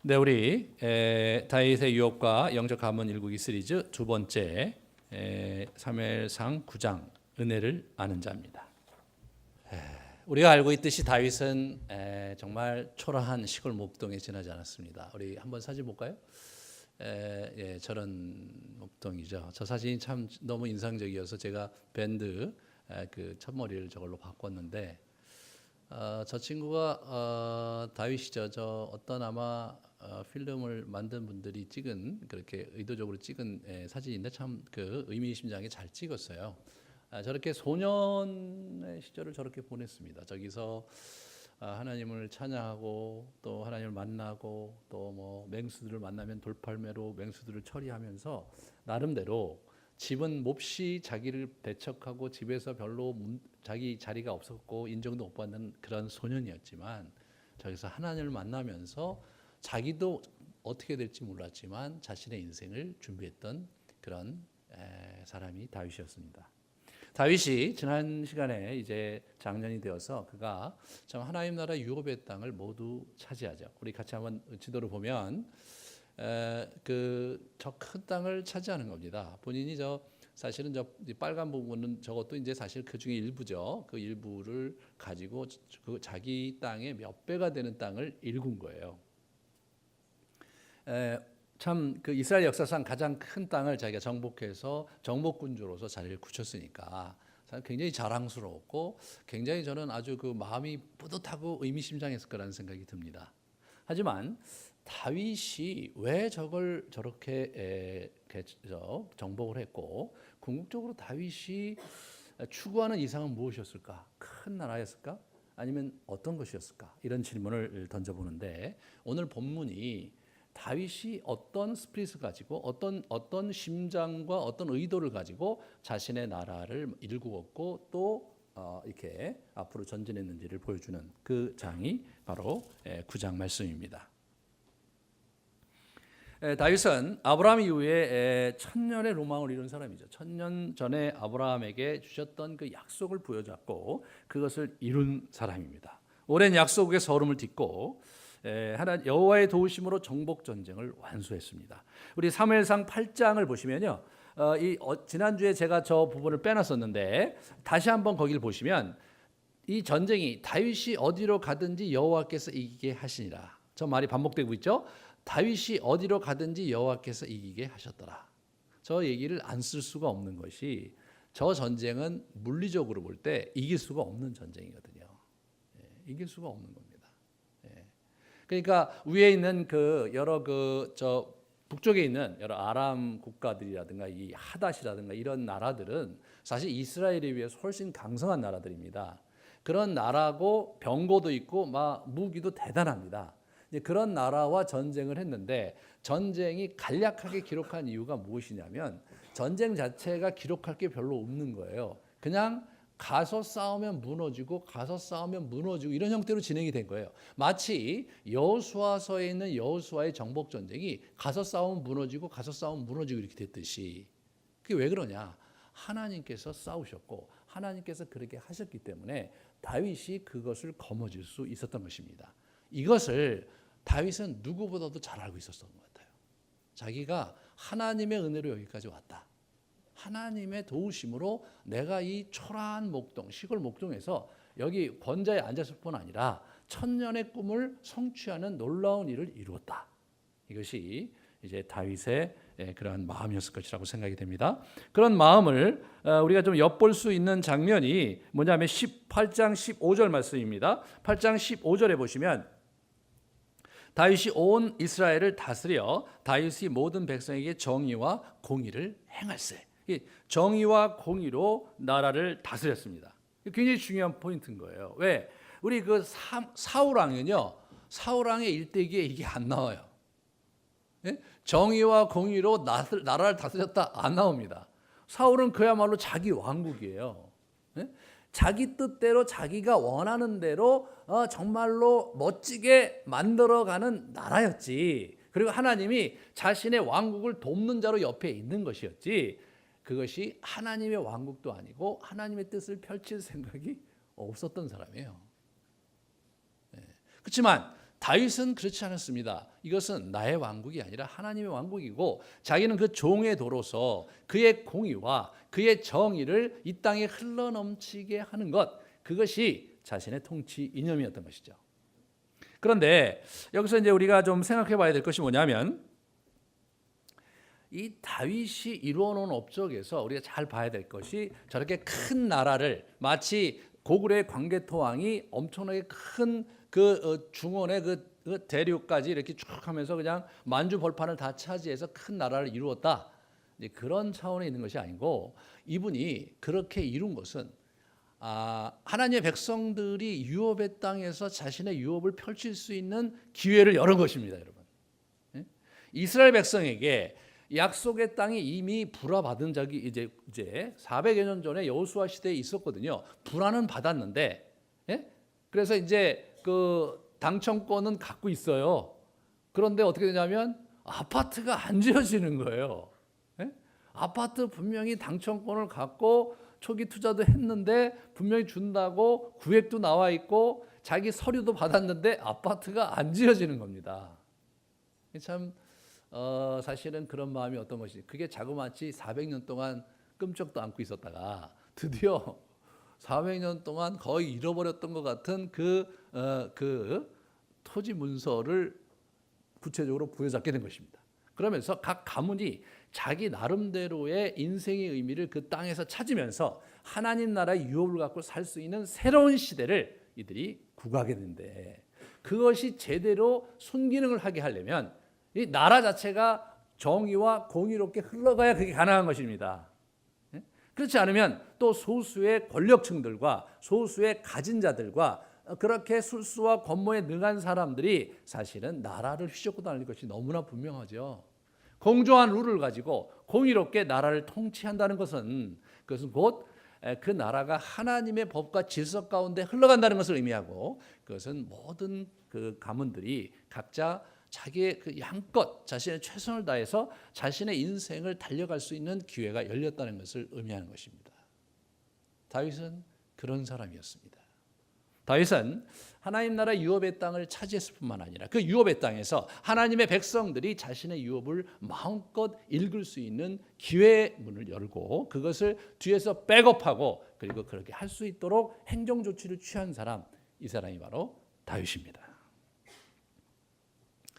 네, 우리 다윗의 유업과 영적 가문 일국이 시리즈 두 번째 사무엘상 9장 은혜를 아는 자입니다. 우리가 알고 있듯이 다윗은 정말 초라한 시골 목동에 지나지 않았습니다. 우리 한번 사진 볼까요? 저런 목동이죠. 저 사진이 참 너무 인상적이어서 제가 밴드 그 첫머리를 저걸로 바꿨는데 저 친구가 다윗이죠. 저 어떤 아마 필름을 만든 분들이 찍은 그렇게 의도적으로 찍은 사진인데 참 그 의미심장하게 잘 찍었어요. 저렇게 소년의 시절을 저렇게 보냈습니다. 저기서 하나님을 찬양하고 또 하나님을 만나고 또 뭐 맹수들을 만나면 돌팔매로 맹수들을 처리하면서 나름대로 집은 몹시 자기를 배척하고 집에서 별로 자기 자리가 없었고 인정도 못 받는 그런 소년이었지만 저기서 하나님을 만나면서 자기도 어떻게 될지 몰랐지만 자신의 인생을 준비했던 그런 사람이 다윗이었습니다. 다윗이 지난 시간에 이제 장년이 되어서 그가 참 하나님 나라 유업의 땅을 모두 차지하죠. 우리 같이 한번 지도를 보면 저 큰 땅을 차지하는 겁니다. 본인이 사실은 저 빨간 부분은 저것도 이제 사실 그 중에 일부죠. 그 일부를 가지고 그 자기 땅의 몇 배가 되는 땅을 일군 거예요. 참 그 이스라엘 역사상 가장 큰 땅을 자기가 정복해서 정복군주로서 자리를 굳혔으니까 굉장히 자랑스러웠고 굉장히 저는 아주 그 마음이 뿌듯하고 의미심장했을 거라는 생각이 듭니다. 하지만 다윗이 왜 저걸 저렇게 정복을 했고 궁극적으로 다윗이 추구하는 이상은 무엇이었을까? 큰 나라였을까? 아니면 어떤 것이었을까? 이런 질문을 던져보는데 오늘 본문이 다윗이 어떤 스피릿을 가지고 어떤 심장과 어떤 의도를 가지고 자신의 나라를 일구었고 또 이렇게 앞으로 전진했는지를 보여주는 그 장이 바로 9장 말씀입니다. 다윗은 아브라함 이후에 천년의 로망을 이룬 사람이죠. 천년 전에 아브라함에게 주셨던 그 약속을 부여잡고 그것을 이룬 사람입니다. 오랜 약속의 서름을 딛고 여호와의 도우심으로 정복 전쟁을 완수했습니다. 우리 사무엘상 8장을 보시면요, 지난주에 제가 저 부분을 빼놨었는데 다시 한번 거기를 보시면 이 전쟁이 다윗이 어디로 가든지 여호와께서 이기게 하시니라. 저 말이 반복되고 있죠. 다윗이 어디로 가든지 여호와께서 이기게 하셨더라. 저 얘기를 안 쓸 수가 없는 것이 저 전쟁은 물리적으로 볼 때 이길 수가 없는 전쟁이거든요. 이길 수가 없는 겁니다. 그러니까 위에 있는 그 여러 저 북쪽에 있는 여러 아람 국가들이라든가 이 하닷이라든가 이런 나라들은 사실 이스라엘에 비해서 훨씬 강성한 나라들입니다. 그런 나라고 병거도 있고 막 무기도 대단합니다. 그런 나라와 전쟁을 했는데 전쟁이 간략하게 기록한 이유가 무엇이냐면 전쟁 자체가 기록할 게 별로 없는 거예요. 그냥 가서 싸우면 무너지고 가서 싸우면 무너지고 이런 형태로 진행이 된 거예요. 마치 여호수아서에 있는 여호수아의 정복 전쟁이 가서 싸우면 무너지고 가서 싸우면 무너지고 이렇게 됐듯이. 그게 왜 그러냐? 하나님께서 싸우셨고 하나님께서 그렇게 하셨기 때문에 다윗이 그것을 거머쥘 수 있었던 것입니다. 이것을 다윗은 누구보다도 잘 알고 있었던 것 같아요. 자기가 하나님의 은혜로 여기까지 왔다. 하나님의 도우심으로 내가 이 초라한 목동, 시골 목동에서 여기 권좌에 앉았을 뿐 아니라 천년의 꿈을 성취하는 놀라운 일을 이루었다. 이것이 이제 다윗의 그러한 마음이었을 것이라고 생각이 됩니다. 그런 마음을 우리가 좀 엿볼 수 있는 장면이 뭐냐면 18장 15절 말씀입니다. 8장 15절에 보시면 다윗이 온 이스라엘을 다스려 다윗이 모든 백성에게 정의와 공의를 행할세. 정의와 공의로 나라를 다스렸습니다. 굉장히 중요한 포인트인 거예요. 왜? 우리 그 사울 왕은요, 사울 왕의 일대기에 이게 안 나와요. 정의와 공의로 나라를 다스렸다 안 나옵니다. 사울은 그야말로 자기 왕국이에요. 자기 뜻대로 자기가 원하는 대로 정말로 멋지게 만들어가는 나라였지. 그리고 하나님이 자신의 왕국을 돕는 자로 옆에 있는 것이었지. 그것이 하나님의 왕국도 아니고 하나님의 뜻을 펼칠 생각이 없었던 사람이에요. 그렇지만 다윗은 그렇지 않았습니다. 이것은 나의 왕국이 아니라 하나님의 왕국이고 자기는 그 종의 도로서 그의 공의와 그의 정의를 이 땅에 흘러넘치게 하는 것, 그것이 자신의 통치 이념이었던 것이죠. 그런데 여기서 이제 우리가 좀 생각해 봐야 될 것이 뭐냐면 이 다윗이 이루어놓은 업적에서 우리가 잘 봐야 될 것이 저렇게 큰 나라를 마치 고구려의 광개토왕이 엄청나게 큰 그 중원의 그 대륙까지 이렇게 쭉 하면서 그냥 만주 벌판을 다 차지해서 큰 나라를 이루었다. 이제 그런 차원에 있는 것이 아니고 이분이 그렇게 이룬 것은 하나님의 백성들이 유업의 땅에서 자신의 유업을 펼칠 수 있는 기회를 열은 것입니다, 여러분. 이스라엘 백성에게 약속의 땅이 이미 불화받은 적이 이제 400여 년 전에 여호수아 시대에 있었거든요. 불화는 받았는데, 그래서 이제 그 당첨권은 갖고 있어요. 그런데 어떻게 되냐면 아파트가 안 지어지는 거예요. 아파트 분명히 당첨권을 갖고 초기 투자도 했는데 분명히 준다고 구획도 나와 있고 자기 서류도 받았는데 아파트가 안 지어지는 겁니다. 참 사실은 그런 마음이 어떤 것이, 그게 자그마치 400년 동안 끔찍도 않고 있었다가 드디어 400년 동안 거의 잃어버렸던 것 같은 그 토지 문서를 구체적으로 부여잡게 된 것입니다. 그러면서 각 가문이 자기 나름대로의 인생의 의미를 그 땅에서 찾으면서 하나님 나라의 유업을 갖고 살 수 있는 새로운 시대를 이들이 구가하게 되는데, 그것이 제대로 순기능을 하게 하려면 이 나라 자체가 정의와 공의롭게 흘러가야 그게 가능한 것입니다. 그렇지 않으면 또 소수의 권력층들과 소수의 가진 자들과 그렇게 술수와 권모에 능한 사람들이 사실은 나라를 휘젓고 다닐 것이 너무나 분명하죠. 공정한 룰을 가지고 공의롭게 나라를 통치한다는 것은 그것은 곧 그 나라가 하나님의 법과 질서 가운데 흘러간다는 것을 의미하고, 그것은 모든 그 가문들이 각자 자기의 그 양껏 자신의 최선을 다해서 자신의 인생을 달려갈 수 있는 기회가 열렸다는 것을 의미하는 것입니다. 다윗은 그런 사람이었습니다. 다윗은 하나님 나라 유업의 땅을 차지했을 뿐만 아니라 그 유업의 땅에서 하나님의 백성들이 자신의 유업을 마음껏 읽을 수 있는 기회의 문을 열고 그것을 뒤에서 백업하고 그리고 그렇게 할 수 있도록 행정 조치를 취한 사람, 이 사람이 바로 다윗입니다.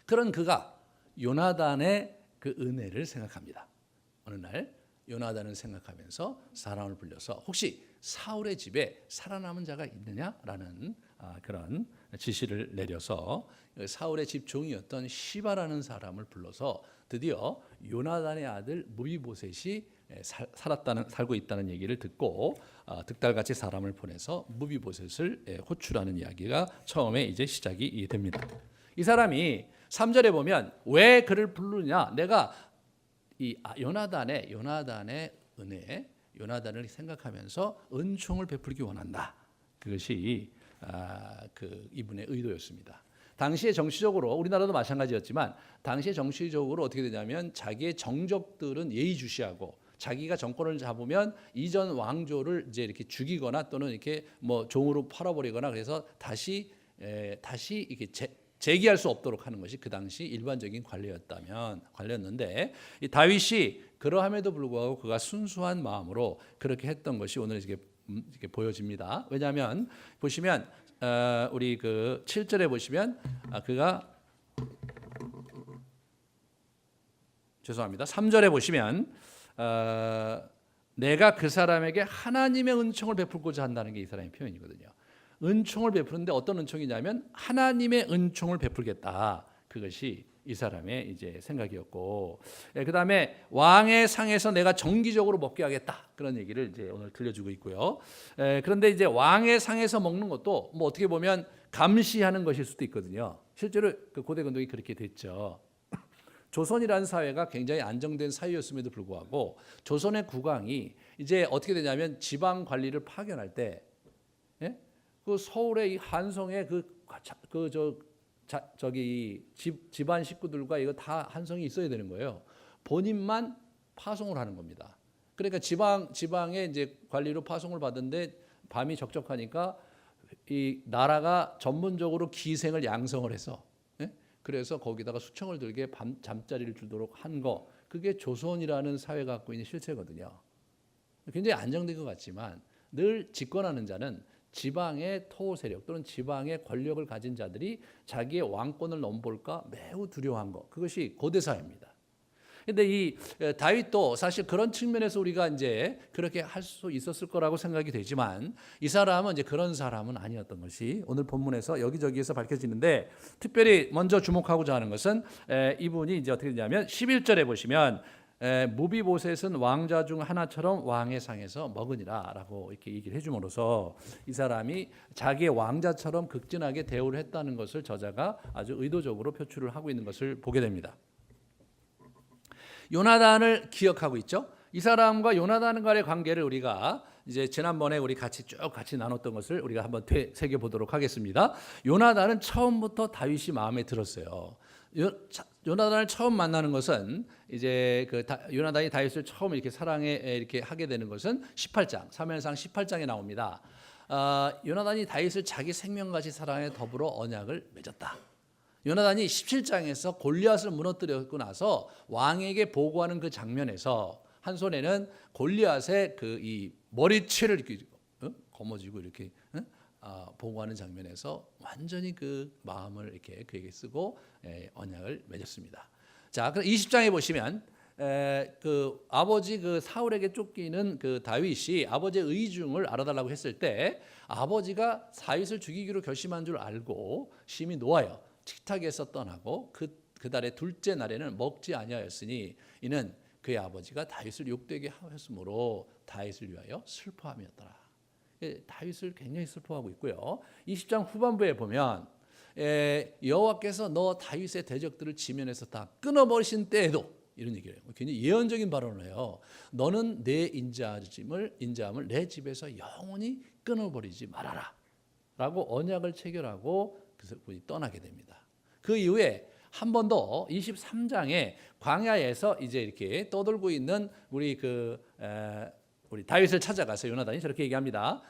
그런 그가 요나단의 그 은혜를 생각합니다. 어느 날 요나단을 생각하면서 사람을 불러서 혹시 사울의 집에 살아남은 자가 있느냐라는 그런 지시를 내려서 사울의 집 종이었던 시바라는 사람을 불러서 드디어 요나단의 아들 무비보셋이 살고 있다는 얘기를 듣고 득달같이 사람을 보내서 무비보셋을 호출하는 이야기가 처음에 이제 시작이 됩니다. 이 사람이 3절에 보면 왜 그를 부르냐, 내가 이 요나단의 은혜, 요나단을 생각하면서 은총을 베풀기 원한다. 그것이 그 이분의 의도였습니다. 당시에 정치적으로 우리나라도 마찬가지였지만 당시에 정치적으로 어떻게 되냐면 자기의 정적들은 예의주시하고 자기가 정권을 잡으면 이전 왕조를 이제 이렇게 죽이거나 또는 이렇게 뭐 종으로 팔아버리거나 그래서 다시 이렇게 재기할 수 없도록 하는 것이 그 당시 일반적인 관례였는데 이 다윗이 그러함에도 불구하고 그가 순수한 마음으로 그렇게 했던 것이 오늘 이렇게 보여집니다. 왜냐하면 보시면 우리 그 7절에 보시면 그가 3절에 보시면 내가 그 사람에게 하나님의 은총을 베풀고자 한다는 게 이 사람의 표현이거든요. 은총을 베푸는데 어떤 은총이냐면 하나님의 은총을 베풀겠다. 그것이 이 사람의 이제 생각이었고, 그다음에 왕의 상에서 내가 정기적으로 먹게 하겠다. 그런 얘기를 이제 오늘 들려주고 있고요. 그런데 이제 왕의 상에서 먹는 것도 뭐 어떻게 보면 감시하는 것일 수도 있거든요. 실제로 그 고대 근동이 그렇게 됐죠. 조선이라는 사회가 굉장히 안정된 사회였음에도 불구하고 조선의 국왕이 이제 어떻게 되냐면 지방 관리를 파견할 때 그 서울의 이 한성의 집안 식구들과 이거 다 한성이 있어야 되는 거예요. 본인만 파송을 하는 겁니다. 그러니까 지방에 이제 관리로 파송을 받는데 밤이 적적하니까 이 나라가 전문적으로 기생을 양성을 해서 그래서 거기다가 수청을 들게 잠자리를 주도록 한 거, 그게 조선이라는 사회가 갖고 있는 실체거든요. 굉장히 안정된 것 같지만 늘 집권하는 자는 지방의 토호 세력 또는 지방의 권력을 가진 자들이 자기의 왕권을 넘볼까 매우 두려워한 것, 그것이 고대 사회입니다. 근데 이 다윗도 사실 그런 측면에서 우리가 이제 그렇게 할 수 있었을 거라고 생각이 되지만 이 사람은 이제 그런 사람은 아니었던 것이 오늘 본문에서 여기저기에서 밝혀지는데, 특별히 먼저 주목하고자 하는 것은 이분이 이제 어떻게 되냐면 11절에 보시면 무비보셋은 왕자 중 하나처럼 왕의 상에서 먹으니라라고 이렇게 얘기를 해줌으로써 이 사람이 자기의 왕자처럼 극진하게 대우를 했다는 것을 저자가 아주 의도적으로 표출을 하고 있는 것을 보게 됩니다. 요나단을 기억하고 있죠. 이 사람과 요나단과의 관계를 우리가 이제 지난번에 우리 같이 나눴던 것을 우리가 한번 되새겨 보도록 하겠습니다. 요나단은 처음부터 다윗이 마음에 들었어요. 요나단을 처음 만나는 것은 이제 요나단이 다윗을 처음 이렇게 사랑에 이렇게 하게 되는 것은 18장, 사무엘상 18장에 나옵니다. 요나단이 다윗을 자기 생명같이 사랑해 더불어 언약을 맺었다. 요나단이 17장에서 골리앗을 무너뜨렸고 나서 왕에게 보고하는 그 장면에서 한 손에는 골리앗의 이 머리채를 이렇게 거머쥐고 이렇게 보고하는 장면에서 완전히 그 마음을 이렇게 그에게 쓰고 언약을 맺었습니다. 자, 그럼 20장에 보시면 그 아버지 그 사울에게 쫓기는 그 다윗이 아버지의 의중을 알아달라고 했을 때 아버지가 다윗을 죽이기로 결심한 줄 알고 심히 노하여 식탁에서 떠나고 그 달의 둘째 날에는 먹지 아니하였으니 이는 그의 아버지가 다윗을 욕되게 하였으므로 다윗을 위하여 슬퍼함이었더라. 다윗을 굉장히 슬퍼하고 있고요. 20장 후반부에 보면 여호와께서 너 다윗의 대적들을 지면에서 다 끊어버리신 때에도 이런 얘기를 해요. 굉장히 예언적인 발언을 해요. 너는 내 인자함을 내 집에서 영원히 끊어버리지 말아라 라고 언약을 체결하고 그분이 떠나게 됩니다. 그 이후에 한 번 더 23장에 광야에서 이제 이렇게 떠돌고 있는 우리 다윗을 찾아가서 요나단이 저렇게 얘기합니다.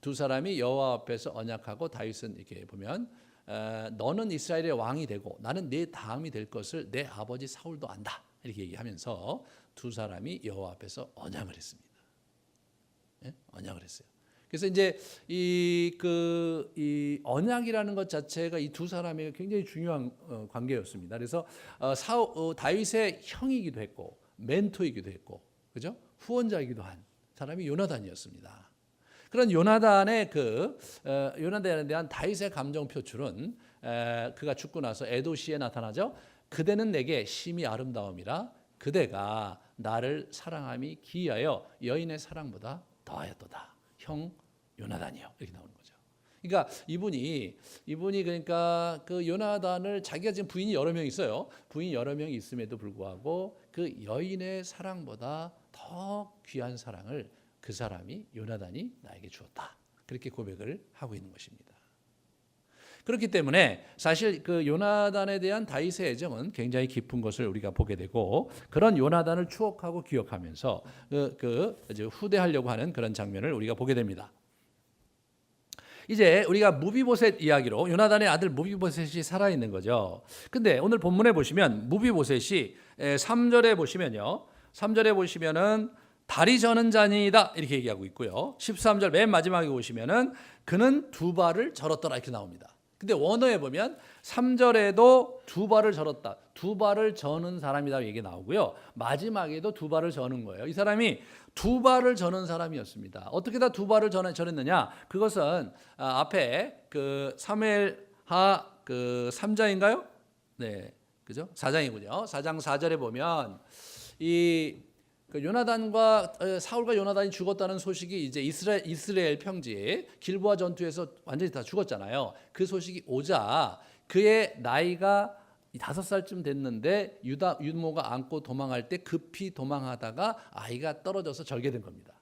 두 사람이 여호와 앞에서 언약하고 다윗은 이렇게 보면 너는 이스라엘의 왕이 되고 나는 네 다음이 될 것을 내 아버지 사울도 안다 이렇게 얘기하면서 두 사람이 여호와 앞에서 언약을 했습니다. 언약을 했어요. 그래서 이제 이 언약이라는 것 자체가 이 두 사람에게 굉장히 중요한 관계였습니다. 그래서 다윗의 형이기도 했고 멘토이기도 했고, 그죠? 후원자이기도 한 사람이 요나단이었습니다. 그런 요나단에 대한 다윗의 감정 표출은 그가 죽고 나서 에도시에 나타나죠. 그대는 내게 심히 아름다움이라 그대가 나를 사랑함이 기이하여 여인의 사랑보다 더하였도다. 형 요나단이요. 이렇게 나오는 거죠. 그러니까 이분이 그러니까 그 요나단을 자기가 지금 부인이 여러 명 있어요. 부인이 여러 명이 있음에도 불구하고 그 여인의 사랑보다 더 귀한 사랑을 그 사람이 요나단이 나에게 주었다. 그렇게 고백을 하고 있는 것입니다. 그렇기 때문에 사실 그 요나단에 대한 다윗의 애정은 굉장히 깊은 것을 우리가 보게 되고, 그런 요나단을 추억하고 기억하면서 이제 후대하려고 하는 그런 장면을 우리가 보게 됩니다. 이제 우리가 무비보셋 이야기로 요나단의 아들 무비보셋이 살아있는 거죠. 근데 오늘 본문에 보시면 무비보셋이 3절에 보시면요. 3절에 보시면은 다리 저는 자니이다 이렇게 얘기하고 있고요. 13절 맨 마지막에 보시면은 그는 두 발을 절었더라 이렇게 나옵니다. 근데 원어에 보면 3절에도 두 발을 절었다. 두 발을 저는 사람이다 얘기 나오고요. 마지막에도 두 발을 저는 거예요. 이 사람이 두 발을 저는 사람이었습니다. 어떻게 다 두 발을 저랬느냐? 그것은 앞에 그 사무엘하 3장인가요? 네. 그죠? 4장이군요. 4장 4절에 보면 요나단과 사울과 요나단이 죽었다는 소식이 이제 이스라엘 평지 길보아 전투에서 완전히 다 죽었잖아요. 그 소식이 오자 그의 나이가 5살쯤 됐는데 유모가 안고 도망할 때 급히 도망하다가 아이가 떨어져서 절개된 겁니다.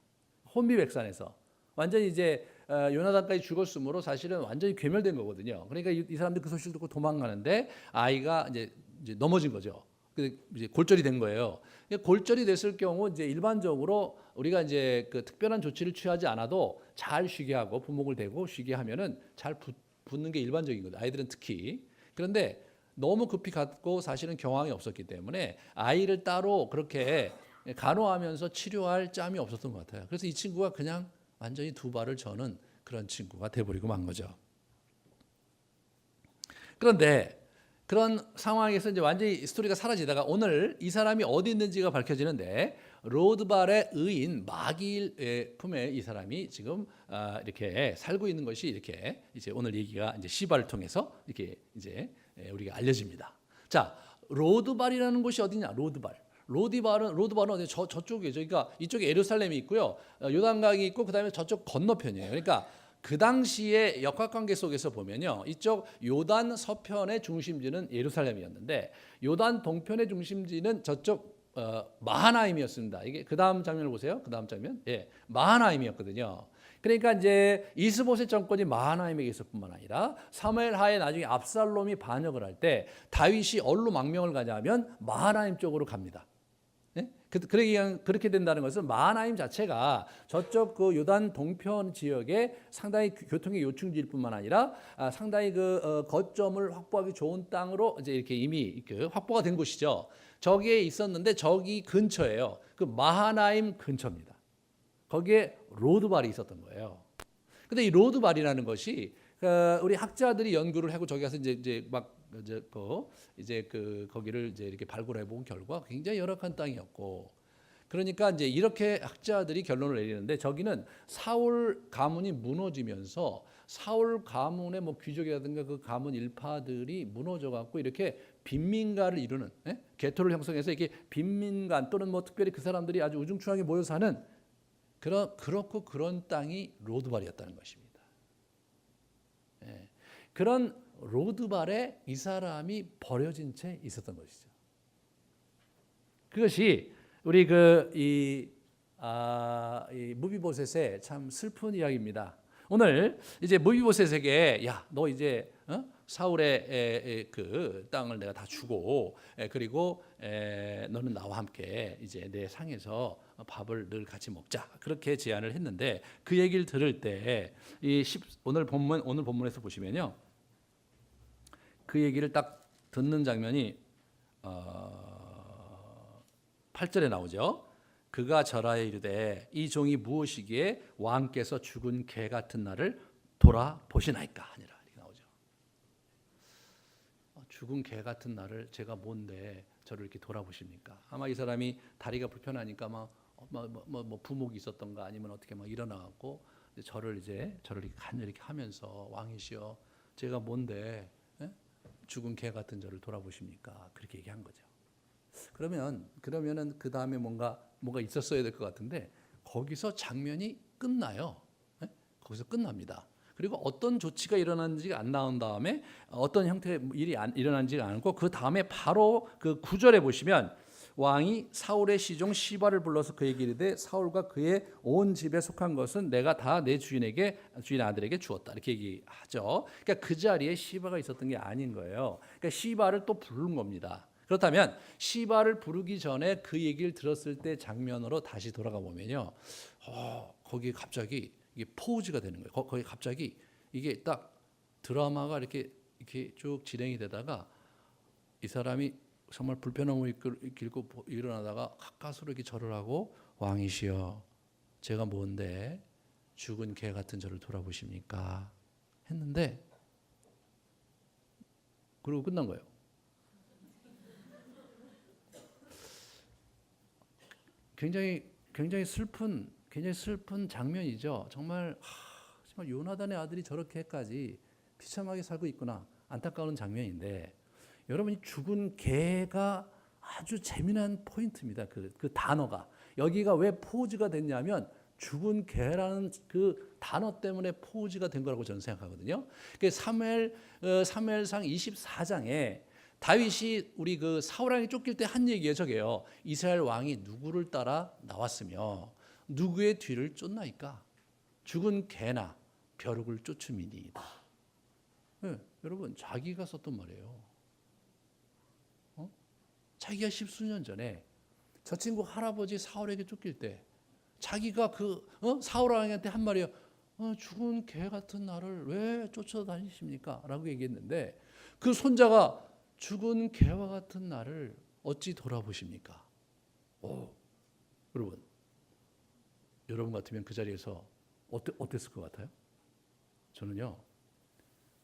혼비백산에서 완전히 이제 요나단까지 죽었으므로 사실은 완전히 괴멸된 거거든요. 그러니까 이 사람들 그 소식을 듣고 도망가는데 아이가 이제 넘어진 거죠. 이제 골절이 된 거예요. 골절이 됐을 경우 이제 일반적으로 우리가 이제 그 특별한 조치를 취하지 않아도 잘 쉬게 하고 부목을 대고 쉬게 하면은 잘 붙는 게 일반적인 거죠. 아이들은 특히. 그런데 너무 급히 갖고 사실은 경황이 없었기 때문에 아이를 따로 그렇게 간호하면서 치료할 짬이 없었던 것 같아요. 그래서 이 친구가 그냥 완전히 두 발을 저는 그런 친구가 돼버리고 만 거죠. 그런데 그런 상황에서 이제 완전히 스토리가 사라지다가 오늘 이 사람이 어디 있는지가 밝혀지는데 로드발의 의인 마길의 품에 이 사람이 지금 이렇게 살고 있는 것이 이렇게 이제 오늘 얘기가 이제 시바를 통해서 이렇게 이제 우리가 알려집니다. 자, 로드발이라는 곳이 어디냐? 로드발은 어디 저쪽이죠. 그러니까 이쪽에 예루살렘이 있고요, 요단강이 있고 그다음에 저쪽 건너편이에요. 그러니까 그 당시의 역학관계 속에서 보면요, 이쪽 요단 서편의 중심지는 예루살렘이었는데 요단 동편의 중심지는 저쪽 마하나임이었습니다. 이게 그 다음 장면을 보세요. 그 다음 장면, 마하나임이었거든요. 그러니까 이제 이스보셋 정권이 마하나임에게 있을 뿐만 아니라 사무엘 하에 나중에 압살롬이 반역을 할 때 다윗이 어디로 망명을 가냐면 마하나임 쪽으로 갑니다. 그렇게 된다는 것은 마하나임 자체가 저쪽 그 요단 동편 지역에 상당히 교통의 요충지일 뿐만 아니라 상당히 그 거점을 확보하기 좋은 땅으로 이제 이렇게 이미 그 확보가 된 곳이죠. 저기에 있었는데 저기 근처예요. 그 마하나임 근처입니다. 거기에 로드발이 있었던 거예요. 근데 이 로드발이라는 것이 우리 학자들이 연구를 하고 저기 가서 이제 막 이제 거기를 이제 이렇게 발굴해 본 결과 굉장히 열악한 땅이었고, 그러니까 이제 이렇게 학자들이 결론을 내리는데 저기는 사울 가문이 무너지면서 사울 가문의 뭐 귀족이라든가 그 가문 일파들이 무너져 갖고 이렇게 빈민가를 이루는, 개토를 형성해서 이렇게 빈민간 또는 뭐 특별히 그 사람들이 아주 우중충하게 모여 사는 그런 땅이 로드발이었다는 것입니다. 그런 로드발에 이 사람이 버려진 채 있었던 것이죠. 그것이 우리 이 무비보셋의 참 슬픈 이야기입니다. 오늘 이제 무비보셋에게 야, 너 이제 사울의 그 땅을 내가 다 주고 그리고 너는 나와 함께 이제 내 상에서 밥을 늘 같이 먹자, 그렇게 제안을 했는데 그 얘기를 들을 때 오늘 본문에서 보시면요, 그 얘기를 딱 듣는 장면이 8절에 나오죠. 그가 절하에 이르되 이 종이 무엇이기에 왕께서 죽은 개 같은 나를 돌아보시나이까 하니라, 이렇게 나오죠. 죽은 개 같은 나를 제가 뭔데 저를 이렇게 돌아보십니까? 아마 이 사람이 다리가 불편하니까 뭐 부목이 있었던가 아니면 어떻게 막 일어나갖고 저를 이렇게 간절히 이렇게 하면서 왕이시여 제가 뭔데 죽은 개 같은 저를 돌아보십니까? 그렇게 얘기한 거죠. 그러면은 그 다음에 뭔가 있었어야 될 것 같은데 거기서 장면이 끝나요. 거기서 끝납니다. 그리고 어떤 조치가 일어났는지가 안 나온 다음에 어떤 형태의 일이 일어난지가 않고 그 다음에 바로 그 9절에 보시면 왕이 사울의 시종 시바를 불러서 그에게 이르되 사울과 그의 온 집에 속한 것은 내가 다 내 주인 아들에게 주었다, 이렇게 얘기하죠. 그러니까 그 자리에 시바가 있었던 게 아닌 거예요. 그러니까 시바를 또 부른 겁니다. 그렇다면 시바를 부르기 전에 그 얘기를 들었을 때 장면으로 다시 돌아가 보면요, 거기 갑자기 이게 포즈가 되는 거예요. 거기 갑자기 이게 딱 드라마가 이렇게 쭉 진행이 되다가 이 사람이 정말 불편함을 길고 일어나다가 가까스로 이렇게 절을 하고 왕이시여 제가 뭔데 죽은 개 같은 저를 돌아보십니까? 했는데 그리고 끝난 거예요. 굉장히 슬픈 장면이죠. 정말 요나단의 아들이 저렇게까지 비참하게 살고 있구나, 안타까운 장면인데 여러분이 죽은 개가 아주 재미난 포인트입니다. 그 단어가 여기가 왜 포즈가 됐냐면 죽은 개라는 그 단어 때문에 포즈가 된 거라고 저는 생각하거든요. 사무엘상 24장에 다윗이 우리 그 사울 왕이 쫓길 때 한 얘기예요. 저게요. 이스라엘 왕이 누구를 따라 나왔으며 누구의 뒤를 쫓나이까? 죽은 개나 벼룩을 쫓음이니이다. 여러분 자기가 썼던 말이에요. 자기가 십수년 전에 저 친구 할아버지 사울에게 쫓길 때 자기가 사울 왕한테 한 말이에요. 죽은 개 같은 나를 왜 쫓아다니십니까? 라고 얘기했는데 그 손자가 죽은 개와 같은 나를 어찌 돌아보십니까? 여러분 같으면 그 자리에서 어땠을 것 같아요? 저는요,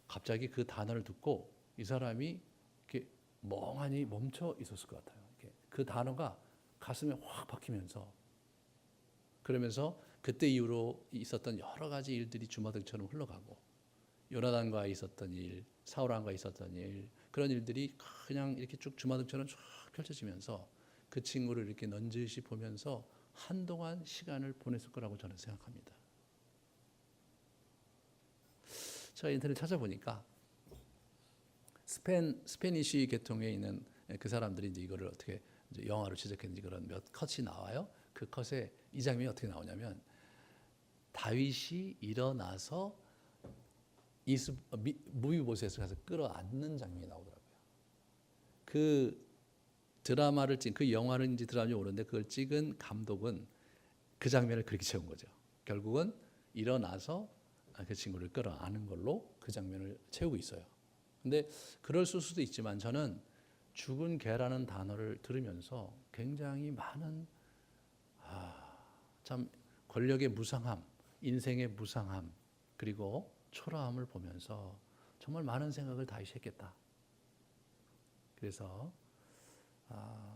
갑자기 그 단어를 듣고 이 사람이 이렇게 멍하니 멈춰 있었을 것 같아요. 그 단어가 가슴에 확 박히면서, 그러면서 그때 이후로 있었던 여러 가지 일들이 주마등처럼 흘러가고, 요나단과 있었던 일, 사울왕과 있었던 일, 그런 일들이 그냥 이렇게 쭉 주마등처럼 쫙 펼쳐지면서 그 친구를 이렇게 넌지시 보면서 한동안 시간을 보냈을 거라고 저는 생각합니다. 제가 인터넷 찾아보니까 스페니쉬 계통에 있는 그 사람들이 이제 이거를 어떻게 이제 영화로 제작했는지 그런 몇 컷이 나와요. 그 컷에 이 장면이 어떻게 나오냐면, 다윗이 일어나서 무비보셋을 가서 끌어안는 장면이 나오더라고요. 그 드라마를 찍은, 그 영화는지 드라마인지 모르는데 그걸 찍은 감독은 그 장면을 그렇게 채운 거죠. 결국은 일어나서 그 친구를 끌어안은 걸로 그 장면을 채우고 있어요. 근데 그럴 수도 있지만 저는 죽은 개라는 단어를 들으면서 굉장히 많은 참 권력의 무상함, 인생의 무상함, 그리고 초라함을 보면서 정말 많은 생각을 다시 했겠다. 그래서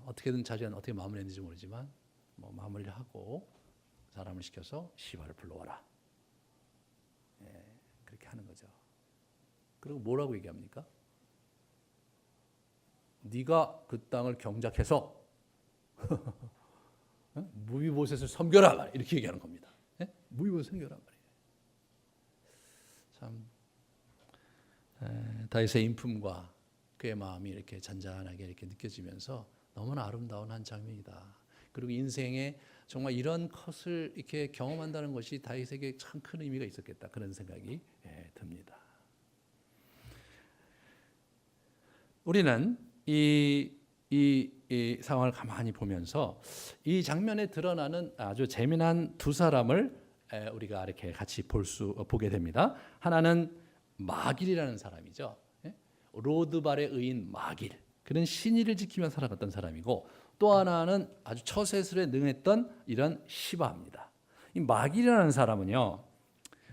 어떻게든 자주는 어떻게 마무리했는지 모르지만 마무리를 하고 사람을 시켜서 시바를 불러와라. 그렇게 하는 거죠. 그리고 뭐라고 얘기합니까? 네가 그 땅을 경작해서 무비보셋을 섬겨라, 이렇게 얘기하는 겁니다. 무비보셋 섬겨라 말이에요. 참 다윗의 인품과 그의 마음이 이렇게 잔잔하게 이렇게 느껴지면서 너무나 아름다운 한 장면이다. 그리고 인생에 정말 이런 컷을 이렇게 경험한다는 것이 다윗에게 참 큰 의미가 있었겠다, 그런 생각이 듭니다. 우리는 이 상황을 가만히 보면서 이 장면에 드러나는 아주 재미난 두 사람을 우리가 이렇게 같이 보게 됩니다. 하나는 마길이라는 사람이죠. 로드발의 의인 마길, 그는 신의를 지키며 살아갔던 사람이고, 또 하나는 아주 처세술에 능했던 이런 시바입니다. 이 마길이라는 사람은요,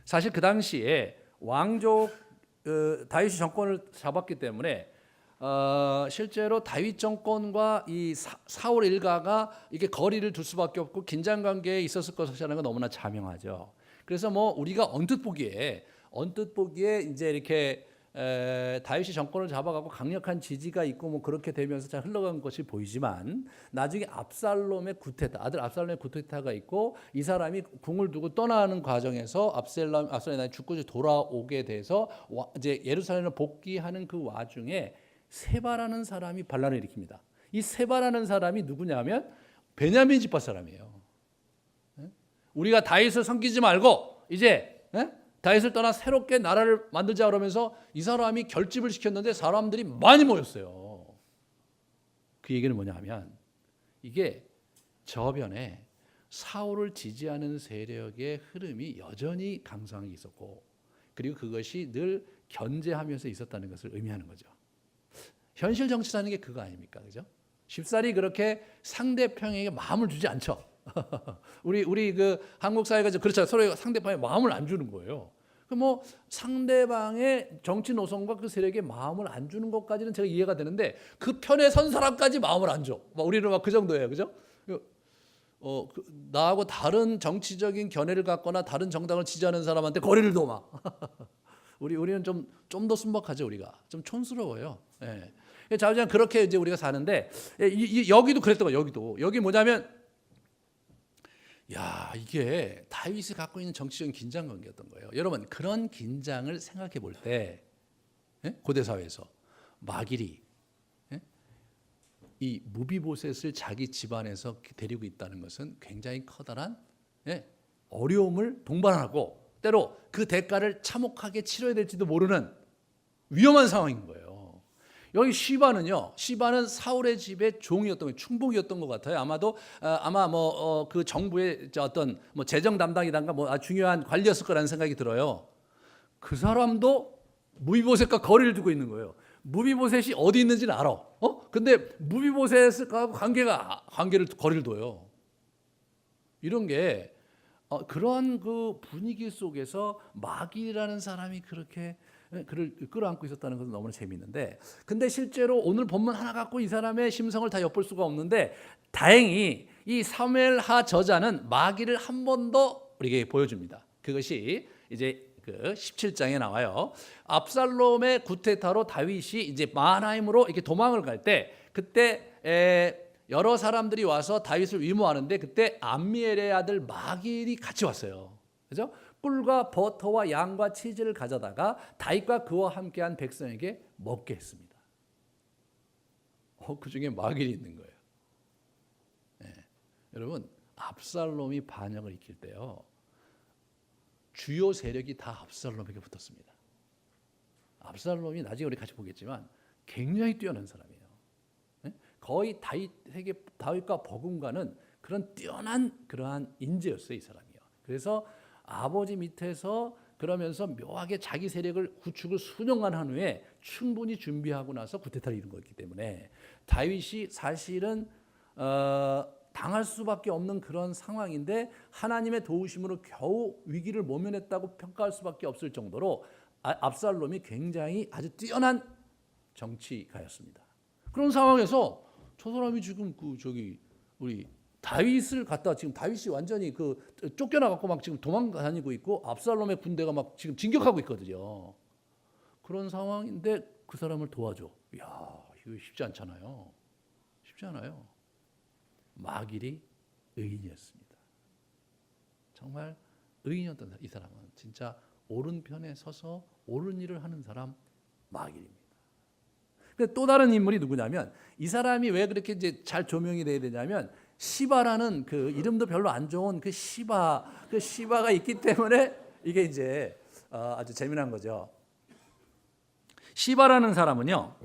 사실 그 당시에 왕족 다윗이 정권을 잡았기 때문에 실제로 다윗 정권과 이 사울 일가가 이게 거리를 둘 수밖에 없고 긴장 관계에 있었을 것이라는 건 너무나 자명하죠. 그래서 우리가 언뜻 보기에 이제 이렇게 다윗이 정권을 잡아가고 강력한 지지가 있고 그렇게 되면서 잘 흘러간 것이 보이지만, 나중에 압살롬의 구테타, 아들 압살롬의 구테타가 있고 이 사람이 궁을 두고 떠나는 과정에서 압살롬이 죽고 돌아오게 돼서 이제 예루살렘을 복귀하는 그 와중에 세바라는 사람이 반란을 일으킵니다. 이 세바라는 사람이 누구냐면 베냐민 지파 사람이에요. 우리가 다윗을 섬기지 말고 이제 다윗을 떠나 새롭게 나라를 만들자 그러면서 이 사람이 결집을 시켰는데 사람들이 많이 모였어요. 그 얘기는 뭐냐 하면, 이게 저변에 사울을 지지하는 세력의 흐름이 여전히 강성하게 있었고, 그리고 그것이 늘 견제하면서 있었다는 것을 의미하는 거죠. 현실 정치라는 게 그거 아닙니까? 그죠? 쉽사리 그렇게 상대편에게 마음을 주지 않죠. 우리 그 한국 사회가 그렇죠. 서로 상대방에 마음을 안 주는 거예요. 상대방의 정치 노선과 그 세력에 마음을 안 주는 것까지는 제가 이해가 되는데, 그 편에 선 사람까지 마음을 안 줘. 우리는 그 정도예요. 그죠? 나하고 다른 정치적인 견해를 갖거나 다른 정당을 지지하는 사람한테 거리를 둬. 우리는 좀 더 순박하죠. 우리가 좀 촌스러워요. 자우지간 그렇게 이제 우리가 사는데, 여기도 그랬던 거예요. 여기 뭐냐면, 이게 다윗이 갖고 있는 정치적인 긴장 관계였던 거예요. 여러분, 그런 긴장을 생각해 볼 때 고대 사회에서 마길이 이 무비보셋을 자기 집안에서 데리고 있다는 것은 굉장히 커다란 어려움을 동반하고, 때로 그 대가를 참혹하게 치러야 될지도 모르는 위험한 상황인 거예요. 여기 시바는 사울의 집의 종이었던 거예요. 충복이었던 것 같아요. 아마 그 정부의 어떤 재정 담당이든가 아주 중요한 관리였을 거라는 생각이 들어요. 그 사람도 무비보셋과 거리를 두고 있는 거예요. 무비보셋이 어디 있는지는 알아. 근데 무비보셋과 관계를 거리를 둬요. 이런 게 그런 그 분위기 속에서 마귀라는 사람이 그렇게 그를 끌어안고 있었다는 것은 너무나 재미있는데, 근데 실제로 오늘 본문 하나 갖고 이 사람의 심성을 다 엿볼 수가 없는데, 다행히 이 사무엘하 저자는 마귀를 한 번 더 우리에게 보여줍니다. 그것이 이제 그 17장에 나와요. 압살롬의 구테타로 다윗이 이제 마하나임으로 이렇게 도망을 갈 때, 그때 여러 사람들이 와서 다윗을 위모하는데, 그때 암미엘의 아들 마길이 같이 왔어요. 그죠? 꿀과 버터와 양과 치즈를 가져다가 다윗과 그와 함께한 백성에게 먹게 했습니다. 그 중에 마길이 있는 거예요. 네. 여러분, 압살롬이 반역을 일으킬 때요, 주요 세력이 다 압살롬에게 붙었습니다. 압살롬이 나중에 우리 같이 보겠지만 굉장히 뛰어난 사람이에요. 거의 다윗과 버금가는 그런 뛰어난 그러한 인재였어요, 이 사람이요. 그래서 아버지 밑에서 그러면서 묘하게 자기 세력을 구축을 수년간 한 후에 충분히 준비하고 나서 구테타를 이룬 거기 때문에 다윗이 사실은 당할 수밖에 없는 그런 상황인데, 하나님의 도우심으로 겨우 위기를 모면했다고 평가할 수밖에 없을 정도로 압살롬이 굉장히 아주 뛰어난 정치가였습니다. 그런 상황에서 저 사람이 지금 우리 다윗을 갖다, 지금 다윗이 완전히 쫓겨나 갖고 막 지금 도망다니고 있고 압살롬의 군대가 막 지금 진격하고 있거든요. 그런 상황인데 그 사람을 도와줘. 이야, 이거 쉽지 않잖아요. 쉽지 않아요. 마길이 의인이었습니다. 정말 의인이었던 이 사람은 진짜 옳은 편에 서서 옳은 일을 하는 사람, 마길입니다. 근데 또 다른 인물이 누구냐면, 이 사람이 왜 그렇게 이제 잘 조명이 돼야 되냐면, 시바라는 그 이름도 별로 안 좋은 그 시바가 있기 때문에 이게 이제 아주 재미난 거죠. 시바라는 사람은요,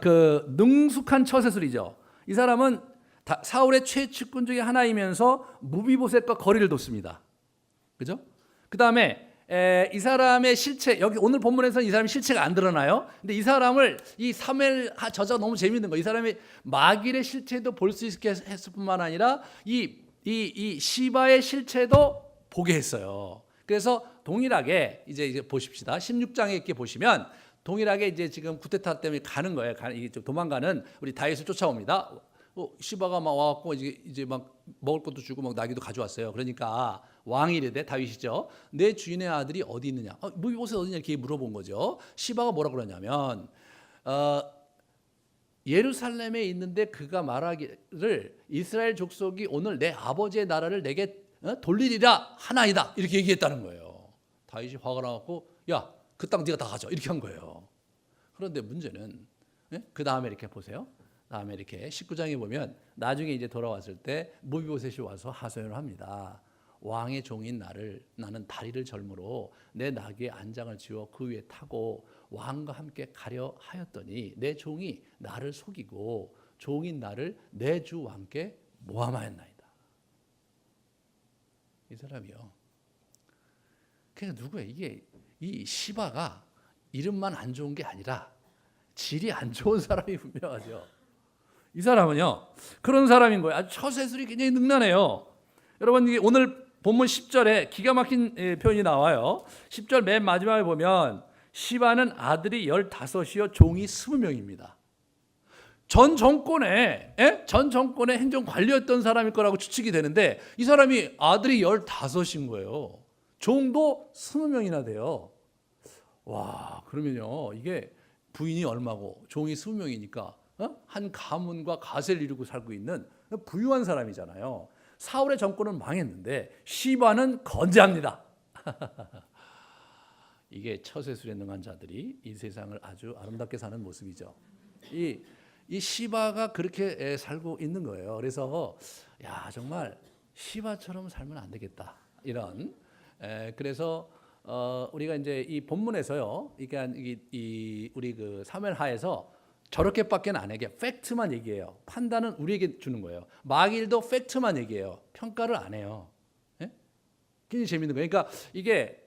그 능숙한 처세술이죠. 이 사람은 사울의 최측근 중에 하나이면서 무비보셋과 거리를 뒀습니다. 그죠? 그 다음에 이 사람의 실체, 여기 오늘 본문에서는 이 사람의 실체가 안 드러나요. 근데 이 사람을, 이 사무엘하 저자가 너무 재밌는 거예요. 이 사람이 마길의 실체도 볼 수 있게 했을 뿐만 아니라 이 시바의 실체도 보게 했어요. 그래서 동일하게 이제 보십시다. 16장에 이렇게 보시면 동일하게 이제 지금 구테타 때문에 가는 거예요. 도망가는 우리 다윗을 쫓아옵니다. 시바가 막 와갖고 이제 막 먹을 것도 주고 막 나귀도 가져왔어요. 그러니까 왕이 이르되, 다윗이죠, 내 주인의 아들이 어디 있느냐, 무비보셋 어디냐, 이렇게 물어본 거죠. 시바가 뭐라 그러냐면 예루살렘에 있는데 그가 말하기를 이스라엘 족속이 오늘 내 아버지의 나라를 내게 돌리리라 하나이다, 이렇게 얘기했다는 거예요. 다윗이 화가 나갖고, 야, 그 땅 네가 다 가져, 이렇게 한 거예요. 그런데 문제는 그 다음에 이렇게 보세요. 다음에 이렇게 19장에 보면 나중에 이제 돌아왔을 때 무비보셋이 와서 하소연을 합니다. 왕의 종인 나는 다리를 절므로 내 나귀의 안장을 지워 그 위에 타고 왕과 함께 가려 하였더니 내 종이 나를 속이고 종인 나를 내 주 왕께 모함하였나이다. 이 사람이요, 그냥 누구예요? 이게 이 시바가 이름만 안 좋은 게 아니라 질이 안 좋은 사람이 분명하죠. 이 사람은요, 그런 사람인 거예요. 아주 처세술이 굉장히 능란해요. 여러분, 이게 오늘 본문 10절에 기가 막힌 표현이 나와요. 10절 맨 마지막에 보면 시바는 아들이 15이요 종이 20명입니다. 전 정권의 행정관리였던 사람일 거라고 추측이 되는데, 이 사람이 아들이 15인 거예요. 종도 20명이나 돼요. 와, 그러면요, 이게 부인이 얼마고 종이 20명이니까 한 가문과 가세를 이루고 살고 있는 부유한 사람이잖아요. 사울의 정권은 망했는데 시바는 건재합니다. 이게 처세술에 능한 자들이 이 세상을 아주 아름답게 사는 모습이죠. 이 시바가 그렇게 살고 있는 거예요. 그래서 야, 정말 시바처럼 살면 안 되겠다, 이런. 그래서 우리가 이제 이 본문에서요, 그러니까 우리 그 사무엘하에서 저렇게밖에 안 얘기해요. 팩트만 얘기해요. 판단은 우리에게 주는 거예요. 마길도 팩트만 얘기해요. 평가를 안 해요. 굉장히 재밌는 거예요. 그러니까 이게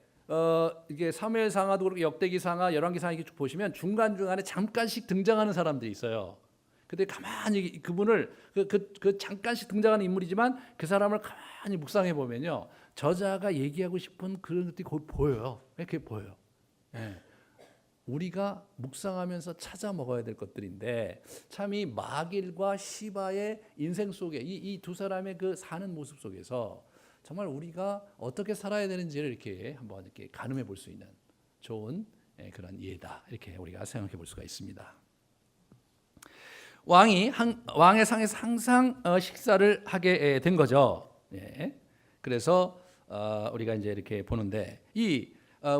이게 사무엘상하도 그렇고 역대기상하, 열왕기상 이렇게 쭉 보시면 중간 중간에 잠깐씩 등장하는 사람들이 있어요. 근데 가만히 그분을 그 잠깐씩 등장하는 인물이지만 그 사람을 가만히 묵상해 보면요, 저자가 얘기하고 싶은 그런 것들이 거기 보여요. 이렇게 보여요. 예. 우리가 묵상하면서 찾아 먹어야 될 것들인데 참 이 마길과 시바의 인생 속에 이 두 사람의 그 사는 모습 속에서 정말 우리가 어떻게 살아야 되는지를 이렇게 한번 이렇게 가늠해 볼 수 있는 좋은 그런 예다, 이렇게 우리가 생각해 볼 수가 있습니다. 왕의 상에서 항상 식사를 하게 된 거죠. 예. 그래서 우리가 이제 이렇게 보는데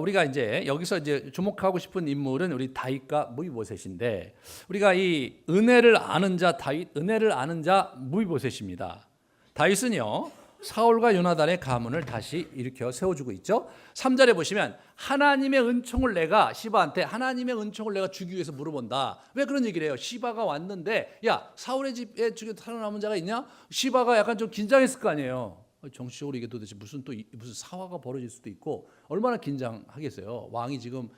우리가 이제 여기서 이제 주목하고 싶은 인물은 우리 다윗과 무이보셋인데, 우리가 이 은혜를 아는 자 다윗, 은혜를 아는 자 무이보셋입니다. 다윗은요, 사울과 요나단의 가문을 다시 일으켜 세워주고 있죠. 3절에 보시면 하나님의 은총을 내가 시바한테 하나님의 은총을 내가 주기 위해서 물어본다. 왜 그런 얘기를 해요? 시바가 왔는데 야, 사울의 집에 죽여 살아남은 자가 있냐? 시바가 약간 좀 긴장했을 거 아니에요. 정치적으로 이게 도대체 무슨 사화가 벌어질 수도 있고 얼마나 긴장하겠어요. 왕이 지금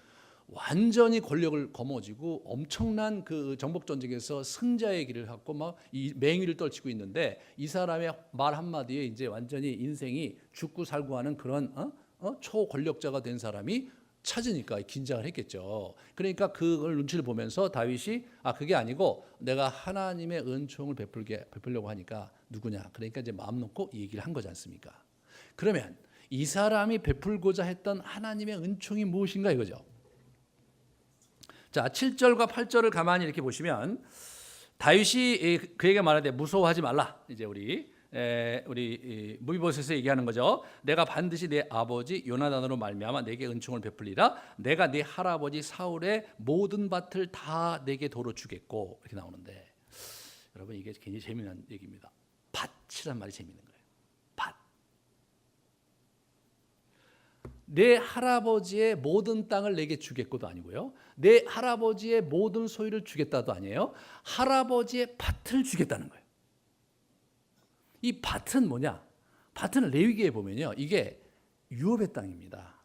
완전히 권력을 거머쥐고 엄청난 그 정복 전쟁에서 승자의 길을 갖고 막 이 맹위를 떨치고 있는데 이 사람의 말 한마디에 이제 완전히 인생이 죽고 살고 하는 그런 초권력자가 된 사람이 찾으니까 긴장을 했겠죠. 그러니까 그걸 눈치를 보면서 다윗이 그게 아니고 내가 하나님의 은총을 베풀려고 하니까 누구냐? 그러니까 이제 마음 놓고 얘기를 한 거지 않습니까? 그러면 이 사람이 베풀고자 했던 하나님의 은총이 무엇인가 이거죠. 자, 7절과 8절을 가만히 이렇게 보시면 다윗이 그에게 말하되 무서워하지 말라. 이제 우리 무비보셋에서 얘기하는 거죠. 내가 반드시 내 아버지 요나단으로 말미암아 내게 은총을 베풀리라. 내가 네 할아버지 사울의 모든 밭을 다 내게 도로 주겠고, 이렇게 나오는데 여러분 이게 굉장히 재미난 얘기입니다. 밭이란 말이 재미있는 거예요. 밭. 내 할아버지의 모든 땅을 내게 주겠고도 아니고요, 내 할아버지의 모든 소유를 주겠다도 아니에요. 할아버지의 밭을 주겠다는 거예요. 이 밭은 뭐냐? 밭은 레위기에 보면요, 이게 유업의 땅입니다.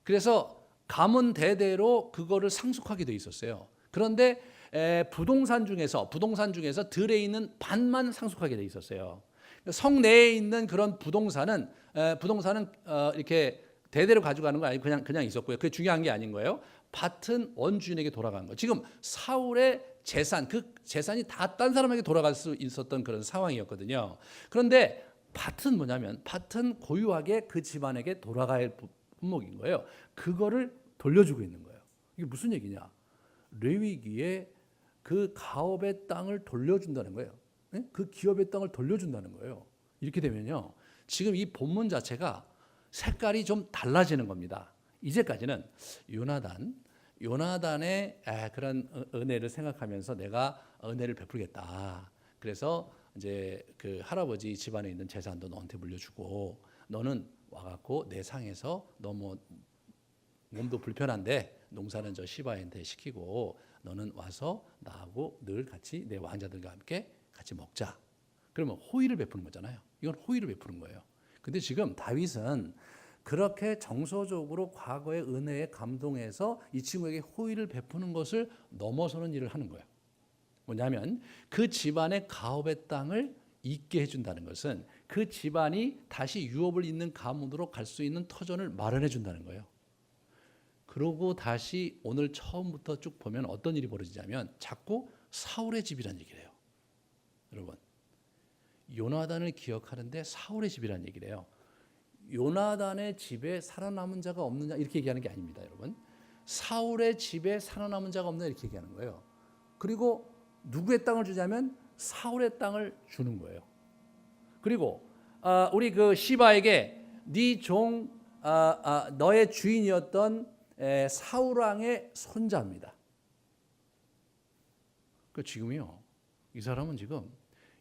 그래서 가문 대대로 그거를 상속하게 돼 있었어요. 그런데 부동산 중에서 들에 있는 밭만 상속하게 돼 있었어요. 성 내에 있는 그런 부동산은 이렇게 대대로 가져가는 거 아니고 그냥 있었고요. 그게 중요한 게 아닌 거예요. 밭은 원주인에게 돌아간 거예요. 지금 사울의 재산, 그 재산이 다 딴 사람에게 돌아갈 수 있었던 그런 상황이었거든요. 그런데 밭은 뭐냐면 밭은 고유하게 그 집안에게 돌아갈 품목인 거예요. 그거를 돌려주고 있는 거예요. 이게 무슨 얘기냐? 레위기에 그 가업의 땅을 돌려준다는 거예요. 그 기업의 땅을 돌려준다는 거예요. 이렇게 되면요, 지금 이 본문 자체가 색깔이 좀 달라지는 겁니다. 이제까지는 요나단의 그런 은혜를 생각하면서 내가 은혜를 베풀겠다. 그래서 이제 그 할아버지 집안에 있는 재산도 너한테 물려주고, 너는 와갖고 내 상에서 너 뭐 몸도 불편한데 농사는 저 시바한테 시키고 너는 와서 나하고 늘 같이 내 왕자들과 함께 같이 먹자. 그러면 호의를 베푸는 거잖아요. 이건 호의를 베푸는 거예요. 근데 지금 다윗은 그렇게 정서적으로 과거의 은혜에 감동해서 이 친구에게 호의를 베푸는 것을 넘어서는 일을 하는 거예요. 뭐냐면 그 집안의 가업의 땅을 있게 해준다는 것은 그 집안이 다시 유업을 잇는 가문으로 갈 수 있는 터전을 마련해 준다는 거예요. 그러고 다시 오늘 처음부터 쭉 보면 어떤 일이 벌어지냐면 자꾸 사울의 집이란 얘기를 해요. 여러분, 요나단을 기억하는데 사울의 집이란 얘기를 해요. 요나단의 집에 살아남은 자가 없느냐 이렇게 얘기하는 게 아닙니다, 여러분. 사울의 집에 살아남은 자가 없느냐 이렇게 얘기하는 거예요. 그리고 누구의 땅을 주냐면 사울의 땅을 주는 거예요. 그리고 우리 그 시바에게 네 종 너의 주인이었던 사울 왕의 손자입니다. 그 지금요, 이 사람은 지금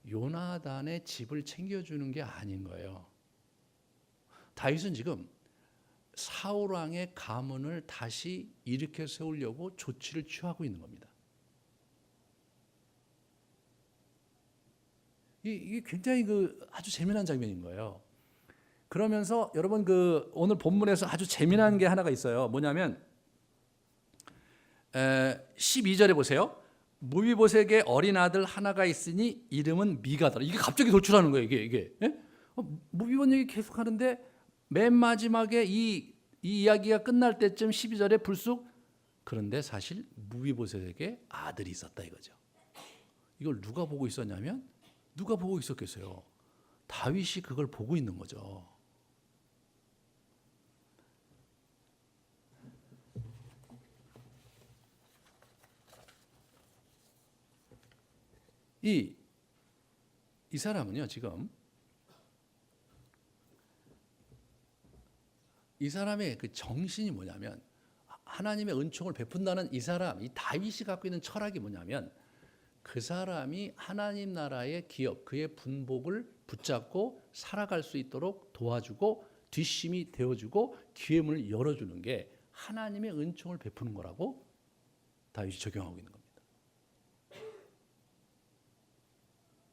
요나단의 집을 챙겨주는 게 아닌 거예요. 다윗은 지금 사울 왕의 가문을 다시 일으켜 세우려고 조치를 취하고 있는 겁니다. 이게 굉장히 아주 재미난 장면인 거예요. 그러면서 여러분 그 오늘 본문에서 아주 재미난 게 하나가 있어요. 뭐냐면 12절에 보세요. 무비보셋에게 어린 아들 하나가 있으니 이름은 미가더라. 이게 갑자기 돌출하는 거예요. 이게. 예? 무비보셋 얘기 계속 하는데 맨 마지막에 이 이야기가 끝날 때쯤 12절에 불쑥 그런데 사실 무비보셋에게 아들이 있었다 이거죠. 이걸 누가 보고 있었냐면 누가 보고 있었겠어요? 다윗이 그걸 보고 있는 거죠. 이 사람은요, 지금 이 사람의 그 정신이 뭐냐면 하나님의 은총을 베푼다는 이 사람, 이 다윗이 갖고 있는 철학이 뭐냐면 그 사람이 하나님 나라의 기업, 그의 분복을 붙잡고 살아갈 수 있도록 도와주고 뒷심이 되어주고 기회 문을 열어주는 게 하나님의 은총을 베푸는 거라고 다윗이 적용하고 있는 겁니다.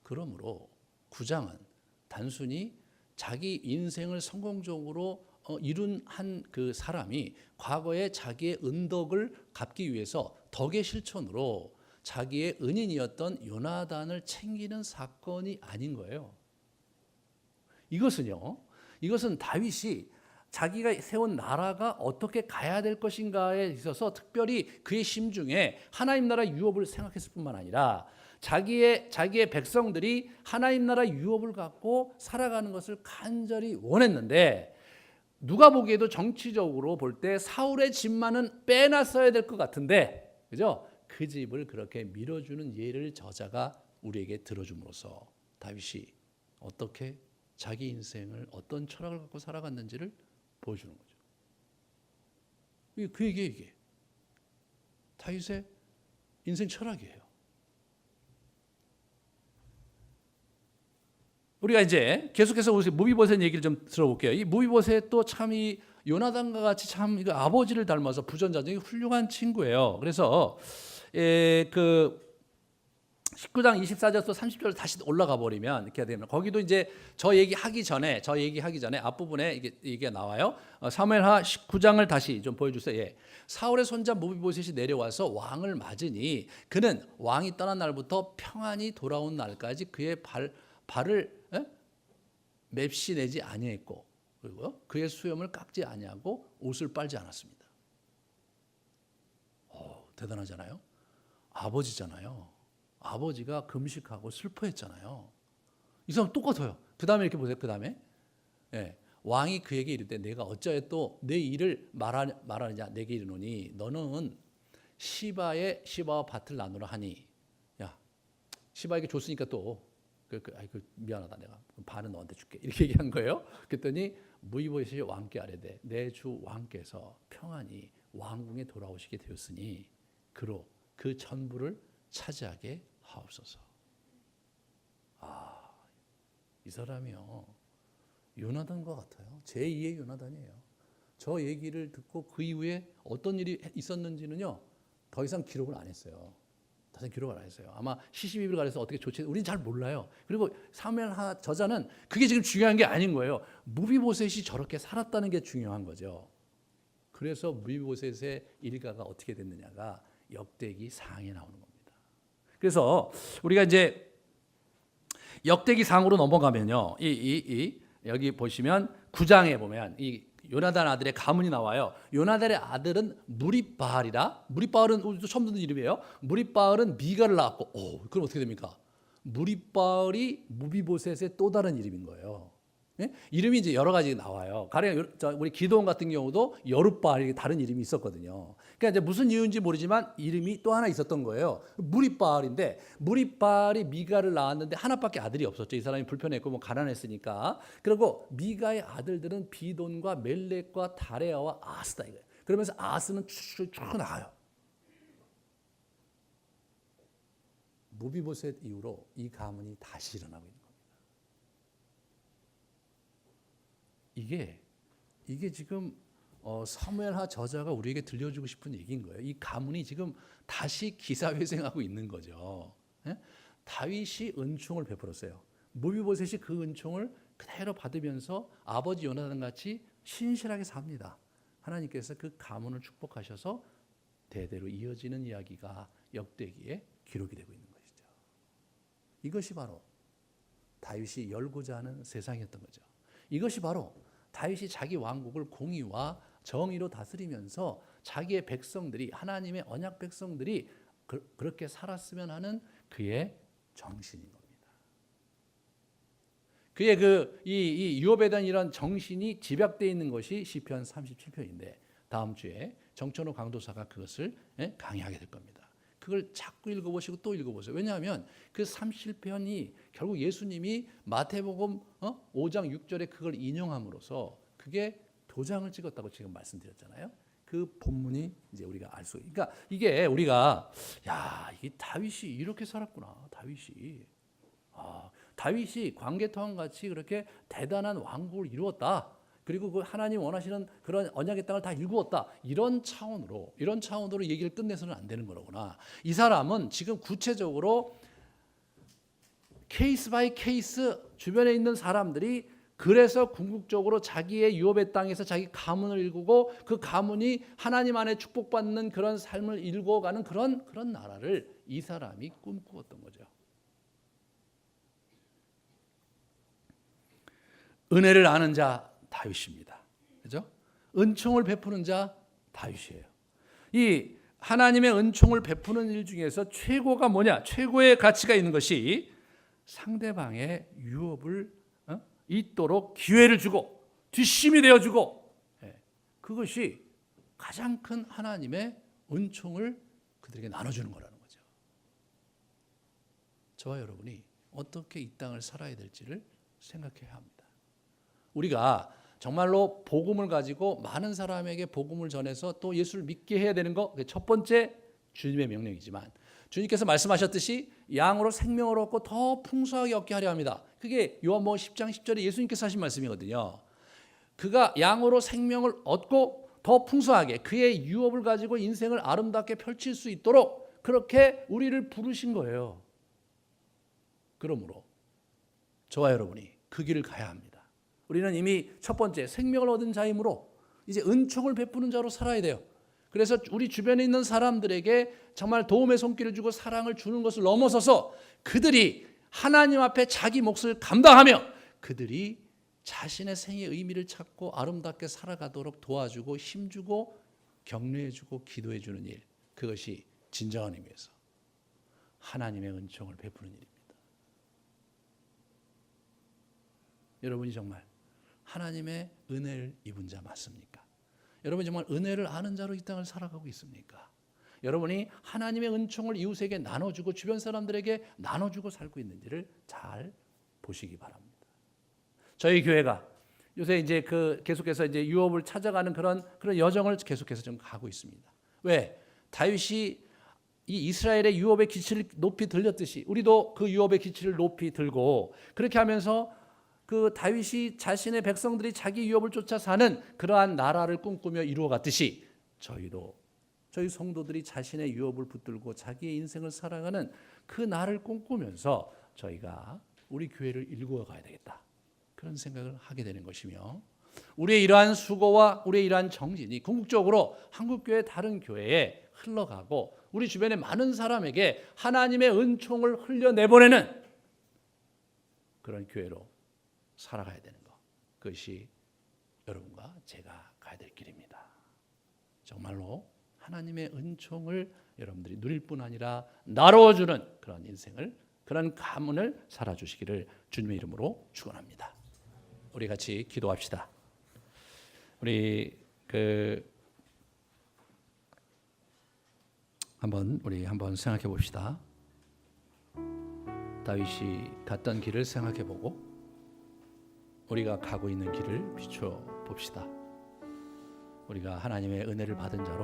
그러므로 9장은 단순히 자기 인생을 성공적으로 이룬 한 그 사람이 과거에 자기의 은덕을 갚기 위해서 덕의 실천으로 자기의 은인이었던 요나단을 챙기는 사건이 아닌 거예요. 이것은 다윗이 자기가 세운 나라가 어떻게 가야 될 것인가에 있어서 특별히 그의 심중에 하나님 나라 유업을 생각했을 뿐만 아니라 자기의 백성들이 하나님 나라 유업을 갖고 살아가는 것을 간절히 원했는데 누가 보기에도 정치적으로 볼 때 사울의 집만은 빼놨어야 될 것 같은데, 그죠? 그 집을 그렇게 밀어주는 예를 저자가 우리에게 들어줌으로써 다윗이 어떻게 자기 인생을 어떤 철학을 갖고 살아갔는지를 보여주는 거죠. 이게 다윗의 인생 철학이에요. 우리가 이제 계속해서 무비보셋 얘기를 좀 들어볼게요. 이 무비보셋도 참 이 요나단과 같이 참 이거 아버지를 닮아서 부전자적인 훌륭한 친구예요. 그래서 그 19장 24절부터 30절 다시 올라가 버리면 이렇게 되면 거기도 이제 저 얘기하기 전에 앞부분에 이게 얘기가 나와요. 사무엘하 19장을 다시 좀 보여주세요. 예. 사울의 손자 무비보셋이 내려와서 왕을 맞으니 그는 왕이 떠난 날부터 평안히 돌아온 날까지 그의 발을 맵시 내지 아니했고 그리고 그의 수염을 깎지 아니하고 옷을 빨지 않았습니다. 대단하잖아요. 아버지잖아요. 아버지가 금식하고 슬퍼했잖아요. 이 사람 똑같아요. 그 다음에 이렇게 보세요. 그 다음에 왕이 그에게 이르되 내가 어찌하여 또 내 일을 말하느냐 내게 이르노니 너는 시바와 밭을 나누라 하니 야 시바에게 줬으니까 또 미안하다 내가 반은 너한테 줄게 이렇게 얘기한 거예요. 그랬더니 무비보셋이 왕께 아뢰되 내 주 왕께서 평안히 왕궁에 돌아오시게 되었으니 그로 그 전부를 차지하게 하옵소서. 이 사람이요 요나단과 같아요. 제2의 요나단이에요. 저 얘기를 듣고 그 이후에 어떤 일이 있었는지는요 더 이상 기록을 안 했어요. 아마 시시비비를 가려서 어떻게 조치했는지 우리는 잘 몰라요. 그리고 사무엘하 저자는 그게 지금 중요한 게 아닌 거예요. 무비보셋이 저렇게 살았다는 게 중요한 거죠. 그래서 무비보셋의 일가가 어떻게 됐느냐가 역대기 4장에 나오는 겁니다. 그래서 우리가 이제 역대기 4장으로 넘어가면요. 여기 보시면 9장에 보면 이 요나단 아들의 가문이 나와요. 요나단의 아들은 무리바알이라. 무리바알은 우리도 처음 듣는 이름이에요. 무리바알은 미가를 낳았고, 그럼 어떻게 됩니까? 무리바알이 무비보셋의 또 다른 이름인 거예요. 예? 이름이 이제 여러 가지 나와요. 가령 우리 기드온 같은 경우도 여룻바알 다른 이름이 있었거든요. 그러니까 이제 무슨 이유인지 모르지만 이름이 또 하나 있었던 거예요. 무리바알인데 무리바알이 미가를 낳았는데 하나밖에 아들이 없었죠. 이 사람이 불편했고 뭐 가난했으니까. 그리고 미가의 아들들은 비돈과 멜렉과 다레아와 아스다 이거예요. 그러면서 아스는 쭉 나가요. 무비보셋 이후로 이 가문이 다시 일어나고 있는 겁니다. 이게 지금 사무엘하 저자가 우리에게 들려주고 싶은 얘기인 거예요. 이 가문이 지금 다시 기사회생하고 있는 거죠. 예? 다윗이 은총을 베풀었어요. 무비보셋이 그 은총을 그대로 받으면서 아버지 요나단 같이 신실하게 삽니다. 하나님께서 그 가문을 축복하셔서 대대로 이어지는 이야기가 역대기에 기록이 되고 있는 것이죠. 이것이 바로 다윗이 열고자 하는 세상이었던 거죠. 이것이 바로 다윗이 자기 왕국을 공의와 정의로 다스리면서 자기의 백성들이, 하나님의 언약 백성들이 그렇게 살았으면 하는 그의 정신인 겁니다. 그의 이 유업에 대한 이런 정신이 집약되어 있는 것이 시편 37편인데 다음 주에 정천호 강도사가 그것을 강의하게 될 겁니다. 그걸 자꾸 읽어보시고 또 읽어보세요. 왜냐하면 그 37편이 결국 예수님이 마태복음 5장 6절에 그걸 인용함으로써 그게 도장을 찍었다고 지금 말씀드렸잖아요. 그 본문이 이제 우리가 알 수, 그러니까 이게 우리가 이게 다윗이 이렇게 살았구나. 다윗이 광개토왕 같이 그렇게 대단한 왕국을 이루었다. 그리고 그 하나님 원하시는 그런 언약의 땅을 다 일구었다. 이런 차원으로 얘기를 끝내서는 안 되는 거로구나. 이 사람은 지금 구체적으로 케이스 바이 케이스 주변에 있는 사람들이 그래서 궁극적으로 자기의 유업의 땅에서 자기 가문을 일구고 그 가문이 하나님 안에 축복받는 그런 삶을 일궈가는 그런 나라를 이 사람이 꿈꾸었던 거죠. 은혜를 아는 자 다윗입니다. 그죠? 은총을 베푸는 자 다윗이에요. 이 하나님의 은총을 베푸는 일 중에서 최고가 뭐냐? 최고의 가치가 있는 것이 상대방의 유업을 있도록 기회를 주고 뒷심이 되어주고, 그것이 가장 큰 하나님의 은총을 그들에게 나눠주는 거라는 거죠. 저와 여러분이 어떻게 이 땅을 살아야 될지를 생각해야 합니다. 우리가 정말로 복음을 가지고 많은 사람에게 복음을 전해서 또 예수를 믿게 해야 되는 거, 첫 번째 주님의 명령이지만 주님께서 말씀하셨듯이 양으로 생명을 얻고 더 풍성하게 얻게 하려 합니다. 그게 요한복음 10장 10절에 예수님께서 하신 말씀이거든요. 그가 양으로 생명을 얻고 더 풍성하게 그의 유업을 가지고 인생을 아름답게 펼칠 수 있도록 그렇게 우리를 부르신 거예요. 그러므로 저와 여러분이 그 길을 가야 합니다. 우리는 이미 첫 번째 생명을 얻은 자이므로 이제 은총을 베푸는 자로 살아야 돼요. 그래서 우리 주변에 있는 사람들에게 정말 도움의 손길을 주고 사랑을 주는 것을 넘어서서 그들이 하나님 앞에 자기 몫을 감당하며 그들이 자신의 생의 의미를 찾고 아름답게 살아가도록 도와주고 힘주고 격려해주고 기도해주는 일, 그것이 진정한 의미에서 하나님의 은총을 베푸는 일입니다. 여러분이 정말 하나님의 은혜를 입은 자 맞습니까? 여러분이 정말 은혜를 아는 자로 이 땅을 살아가고 있습니까? 여러분이 하나님의 은총을 이웃에게 나눠주고 주변 사람들에게 나눠주고 살고 있는지를 잘 보시기 바랍니다. 저희 교회가 요새 이제 계속해서 이제 유업을 찾아가는 그런 여정을 계속해서 좀 가고 있습니다. 왜? 다윗이 이 이스라엘의 유업의 기치를 높이 들렸듯이 우리도 그 유업의 기치를 높이 들고 그렇게 하면서 그 다윗이 자신의 백성들이 자기 유업을 쫓아 사는 그러한 나라를 꿈꾸며 이루어갔듯이 저희 성도들이 자신의 유업을 붙들고 자기의 인생을 살아가는 그 날을 꿈꾸면서 저희가 우리 교회를 일구어 가야 되겠다. 그런 생각을 하게 되는 것이며 우리의 이러한 수고와 우리의 이러한 정진이 궁극적으로 한국교회 다른 교회에 흘러가고 우리 주변의 많은 사람에게 하나님의 은총을 흘려내보내는 그런 교회로 살아가야 되는 것, 그것이 여러분과 제가 가야 될 길입니다. 정말로 하나님의 은총을 여러분들이 누릴 뿐 아니라 나눠주는 그런 인생을, 그런 가문을 살아주시기를 주님의 이름으로 축원합니다. 우리 같이 기도합시다. 우리 한번 생각해 봅시다. 다윗이 갔던 길을 생각해 보고 우리가 가고 있는 길을 비춰 봅시다. 우리가 하나님의 은혜를 받은 자로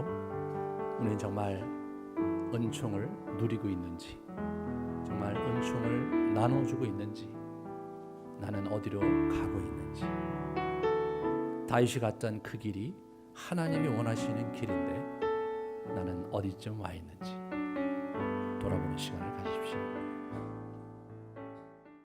우리는 정말 은총을 누리고 있는지, 정말 은총을 나눠주고 있는지, 나는 어디로 가고 있는지, 다윗이 갔던 그 길이 하나님이 원하시는 길인데 나는 어디쯤 와 있는지 돌아보는 시간을